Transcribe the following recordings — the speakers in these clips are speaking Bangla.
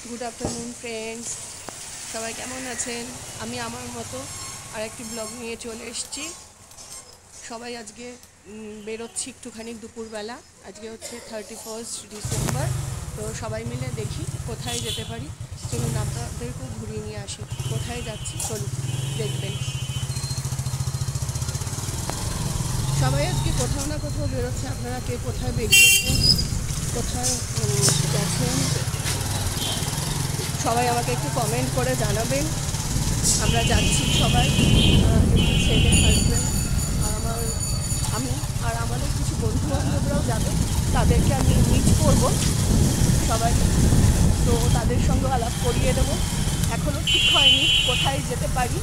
গুড আফটারনুন ফ্রেন্ডস, সবাই কেমন আছেন? আমি আমার মতো আর একটি ব্লগ নিয়ে চলে এসেছি। সবাই আজকে বেরোচ্ছি একটুখানি দুপুরবেলা। আজকে হচ্ছে 31 ডিসেম্বর। তো সবাই মিলে দেখি কোথায় যেতে পারি। চলুন আপনাদেরকেও ঘুরিয়ে নিয়ে আসি। কোথায় যাচ্ছি চলুন দেখবেন। সবাই আজকে কোথাও না কোথাও বেরোচ্ছে। আপনারা কে কোথায় বেরিয়েছেন, কোথায় গেছেন, সবাই আমাকে একটু কমেন্ট করে জানাবেন। আমরা যাচ্ছি সবাই, ছেলে, হাজব্যান্ড আর আমি আর আমাদের কিছু বন্ধু বান্ধবরাও যাবে। তাদেরকে আমি মিট করব সবাই, তো তাদের সঙ্গে আলাপ করিয়ে দেবো। এখনও ঠিক হয়নি কোথায় যেতে পারি,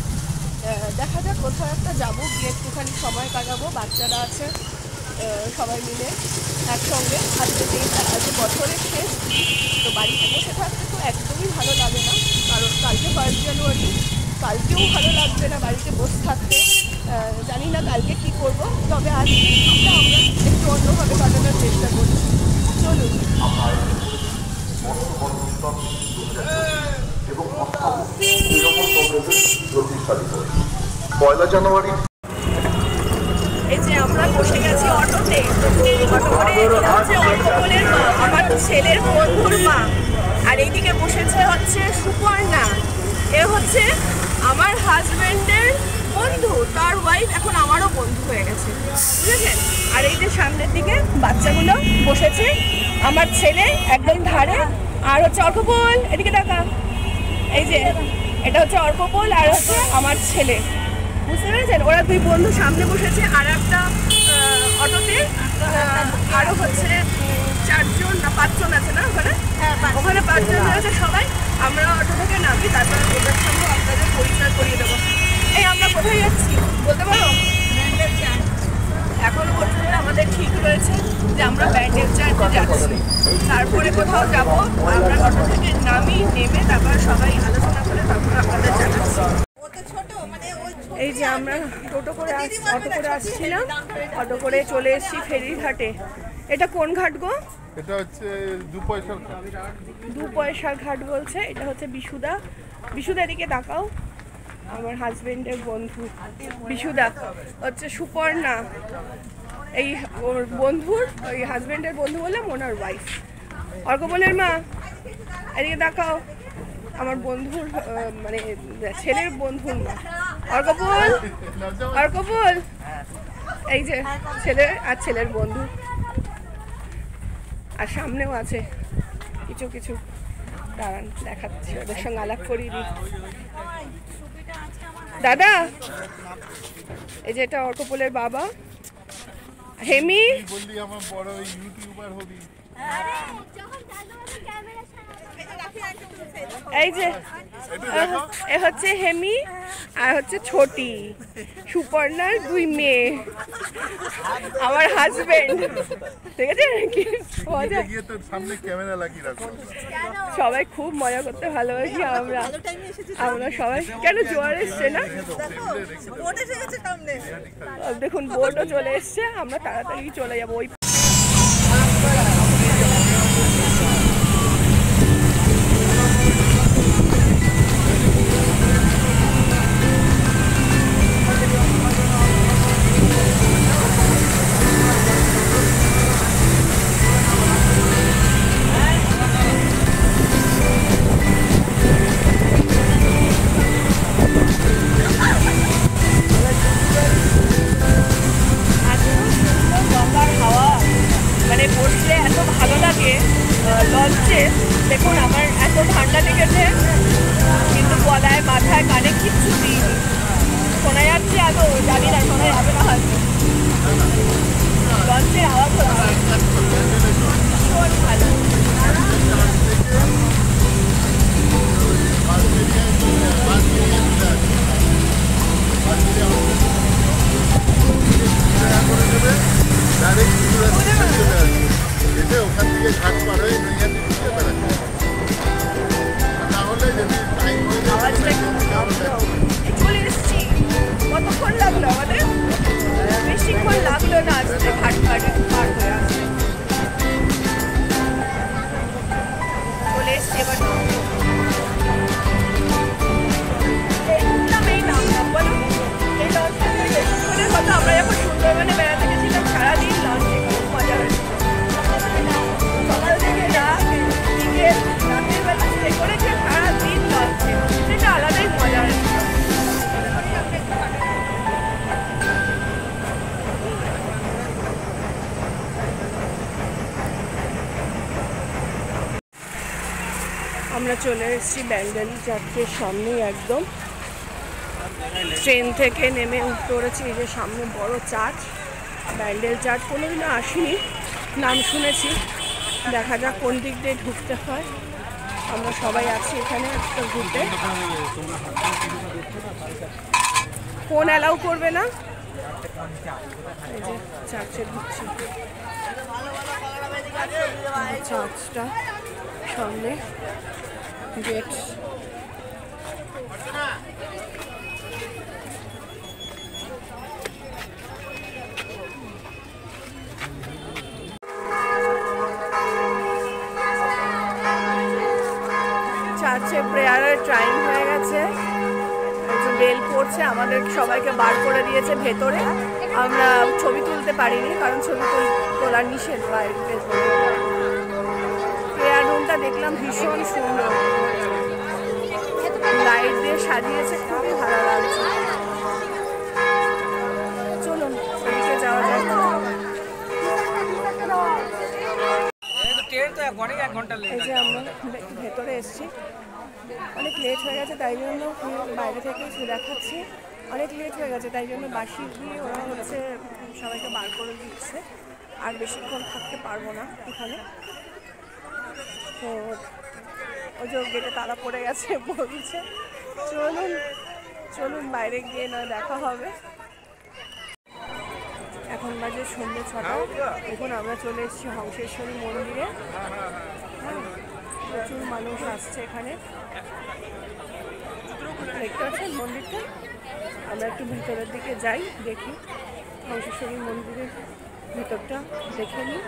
দেখা যাক কোথাও একটা যাবো, গিয়ে একটুখানি সময় কাটাবো। বাচ্চারা আছে, সবাই মিলে একসঙ্গে। আজকে বছরের শেষ, তো বাড়িতে বসে থাকতে তো একদমই ভালো লাগে না, কারণ কালকে 1 জানুয়ারি, কালকেও ভালো লাগবে না বাড়িতে বসে থাকতে। জানি না কালকে কী করব, তবে আজকে আমরা একটু অন্যভাবে কাটানোর চেষ্টা করছি। চলুন। পয়লা জানুয়ারি এই যে আমরা বসে গেছি অটোতে, অটো করে হচ্ছে অর্কপলের মা, আমার ছেলের বন্ধুর মা। আর এইদিকে বসেছে হচ্ছে সুপর্ণা, এ হচ্ছে আমার হাজব্যান্ডের বন্ধু, তার ওয়াইফ এখন আমারও বন্ধু হয়ে গেছে, বুঝেছেন? আর এই যে সামনের দিকে বাচ্চাগুলো বসেছে, আমার ছেলে একদম ধারে, আর হচ্ছে অর্কপল, এদিকে দেখা, এই যে এটা হচ্ছে অর্কপল আর হচ্ছে আমার ছেলে, বুঝতে পেরেছেন? ওরা দুই বন্ধু সামনে বসেছে, আর একটা অটোতে আরও হচ্ছে 4 জন না 5 জন আছে না ওখানে? ওখানে 5 জন রয়েছে সবাই। আমরা অটো থেকে নামি, তারপরে ওদের সঙ্গে আপনাদের পরিচয় করিয়ে দেবো। এই আমরা কোথায় যাচ্ছি বলতে পারো? এখনো পর্যন্ত আমাদের ঠিক রয়েছে যে আমরা ব্যান্ডেল চার্চে যাচ্ছি, তারপরে কোথাও যাব। আমরা অটো থেকে নেমে তারপর সবাই আলোচনা করে তারপর আপনাদের জানাচ্ছি। এই যে আমরা অটো করে আসছিলাম, অটো করে চলে এসেছি ফেরিঘাটে। এটা কোন ঘাট গো? এটা হচ্ছে 2 পয়সার ঘাট। 2 পয়সার ঘাট বলছে। এটা হচ্ছে বিশুদা। বিশুদা এদিকে তাকাও, আমার হাজবেন্ডের বন্ধু বিশুদা হচ্ছে সুপর্ণা, এই ওর বন্ধুর, ওই হাজবেন্ডের বন্ধু বললাম, ওনার ওয়াইফ। অর্কপলের মা এদিকে তাকাও, আমার বন্ধুর মানে ছেলের বন্ধুর মা। অর্কপল, অর্কপল, এই যে ছেলে আর ছেলের বন্ধু। আর সামনেও আছে কিছু কিছু, দাঁড়ান দেখাচ্ছি, ওদের সঙ্গে আলাপ করিয়ে দিই। দাদা, এই যে এটা অর্কপলের বাবা হেমি। বললি আমার বড় ইউটিউবার হবি। এই যে এ হচ্ছে হেমি আর হচ্ছে ছোটি, সুপর্ণার 2 মেয়ে, আমার হাজবেন্ড। ঠিক আছে, সবাই খুব মজা করতে ভালোবাসি আমরা সবাই। কেন জোয়ার এসছে না? দেখুন বোটও চলে এসছে, আমরা তাড়াতাড়ি চলে যাবো। ওই মানে বসলে এত ভালো লাগে লঞ্চে। দেখুন আমার এত ঠান্ডা লেগেছে, কিন্তু গলায় মাথায় কানে কিচ্ছু দিইনি। শোনা যাচ্ছে আদৌ? জানি না, শোনা যাবে না হয়তো। লঞ্চের আওয়াজ হচ্ছে ভীষণ ভালো। ওখান থেকে ঘাট পার হয়ে তাহলে যদি টাইম চলে এসছি। কতক্ষণ লাগলো আমাদের? বেশিক্ষণ লাগলো না আসতে, ঘাট পার হয়ে আসতে। আমরা চলে এসেছি ব্যান্ডেল চার্চের সামনেই একদম। ট্রেন থেকে নেমে পড়েছি, এই যে সামনে বড় চার্চ, ব্যান্ডেল চার্চ। কোনোদিনও আসিনি, নাম শুনেছি, দেখা যাক কোন দিক দিয়ে ঢুকতে হয়। আমরা সবাই আছি এখানে একটা ঘুরতে। ফোন অ্যালাউ করবে না। এই যে চার্চে ঢুকছি, চার্চটা সামনে গেট। চার্চে প্রেয়ারের টাইম হয়ে গেছে, বেল পড়ছে, আমাদের সবাইকে বার করে দিয়েছে ভেতরে। আমরা ছবি তুলতে পারিনি, কারণ ছবি তোলার নিষেধ বাইরে। প্রেয়ার রুমটা দেখলাম ভীষণ সুন্দর, লাইট দিয়ে সাজিয়েছে, খুবই ভালো লাগছে। চলুন ওদিকে যাওয়া যাক। এই যে আমরা ভেতরে এসেছি, অনেক লেট হয়ে গেছে, তাই জন্য বাইরে থেকে দেখাচ্ছি। অনেক লেট হয়ে গেছে, তাই জন্য বাসি দিয়ে ওরা হচ্ছে সবাইকে বার করে দিচ্ছে। আর বেশিক্ষণ থাকতে পারবো না এখানে, তো ওই যে গেটে তালা পড়ে গেছে বলছে। চলুন চলুন বাইরে গিয়ে না দেখা হবে। এখন বাজে সন্ধ্যে 6টা। এখন আমরা চলে এসেছি হংসেশ্বরী মন্দিরে। প্রচুর মানুষ আসছে এখানে, দেখতে পাচ্ছেন মন্দিরটা। আমরা একটু ভিতরের দিকে যাই, দেখি হংসেশ্বরী মন্দিরের ভিতরটা দেখে নিই।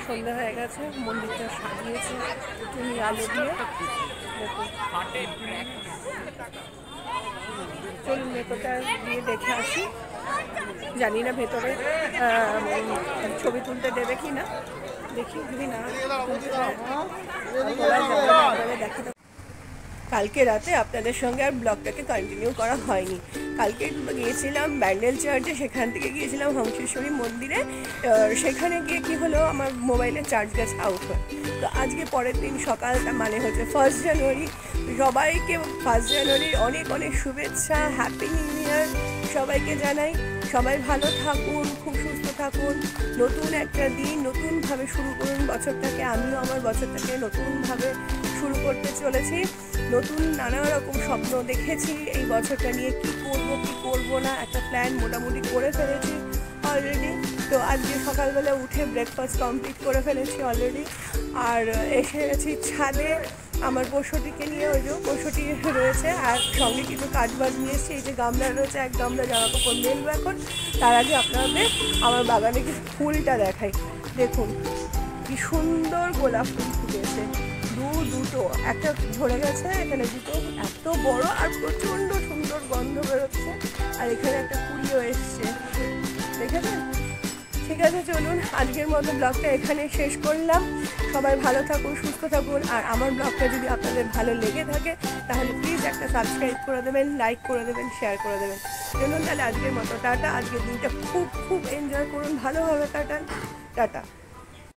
সন্ধ্যা হয়ে গেছে, মন্দিরটা সাজিয়েছে তুমি আলো দিয়ে। দেখুন, চলুন ভেতরটা দিয়ে দেখে আসি। জানি না ভেতরে ছবি তুলতে দেবে কি না, দেখি যদি না দেখাতে। কালকে রাতে আপনাদের সঙ্গে আর ব্লগটাকে কন্টিনিউ করা হয়নি। কালকে গিয়েছিলাম ব্যান্ডেল চার্চে, সেখান থেকে গিয়েছিলাম হংসেশ্বরী মন্দিরে। সেখানে গিয়ে কি হলো, আমার মোবাইলের চার্জ গেছে আউট হয়ে। তো আজকে পরের দিন সকালটা, মানে হচ্ছে 1 জানুয়ারি। সবাইকে 1 জানুয়ারির অনেক অনেক শুভেচ্ছা, হ্যাপি নিউ ইয়ার সবাইকে জানাই। সবাই ভালো থাকুন, খুব সুস্থ থাকুন। নতুন একটা দিন নতুনভাবে শুরু করুন বছরটাকে। আমিও আমার বছরটাকে নতুনভাবে শুরু করতে চলেছি। নতুন নানা রকম স্বপ্ন দেখেছি এই বছরটা নিয়ে, কি করব কি করব না, একটা প্ল্যান মোটামুটি করে ফেলেছি অলরেডি। তো আজকে সকালবেলা উঠে ব্রেকফাস্ট কমপ্লিট করে ফেলেছি অলরেডি। আর এসে গেছি ছাদে আমার পশুটিকে নিয়ে। ওই যে পশুটি রয়েছে, আর সঙ্গে কিছু কাজ বাজ নিয়ে এসেছি। এই যে গামলা রয়েছে, এক গামলা জামা কাপড় মেলবো এখন। তার আগে আপনাদের আমার বাগানে কিছু ফুলটা দেখাই। দেখুন কি সুন্দর গোলাপ ফুল ফুটেছে, দুটো, একটা ঝরে গেছে, এখানে দুটো, এত বড় আর প্রচণ্ড সুন্দর গন্ধ বেরোচ্ছে। আর এখানে একটা কুড়িও এসছে, দেখেছেন? ঠিক আছে, চলুন আজকের মতো ব্লগটা এখানে শেষ করলাম। সবাই ভালো থাকুন, সুস্থ থাকুন। আর আমার ব্লগটা যদি আপনাদের ভালো লেগে থাকে তাহলে প্লিজ একটা সাবস্ক্রাইব করে দেবেন, লাইক করে দেবেন, শেয়ার করে দেবেন। চলুন তাহলে আজকের মতো টাটা। আজকের দিনটা খুব খুব এনজয় করুন, ভালোভাবে কাটান। টাটা।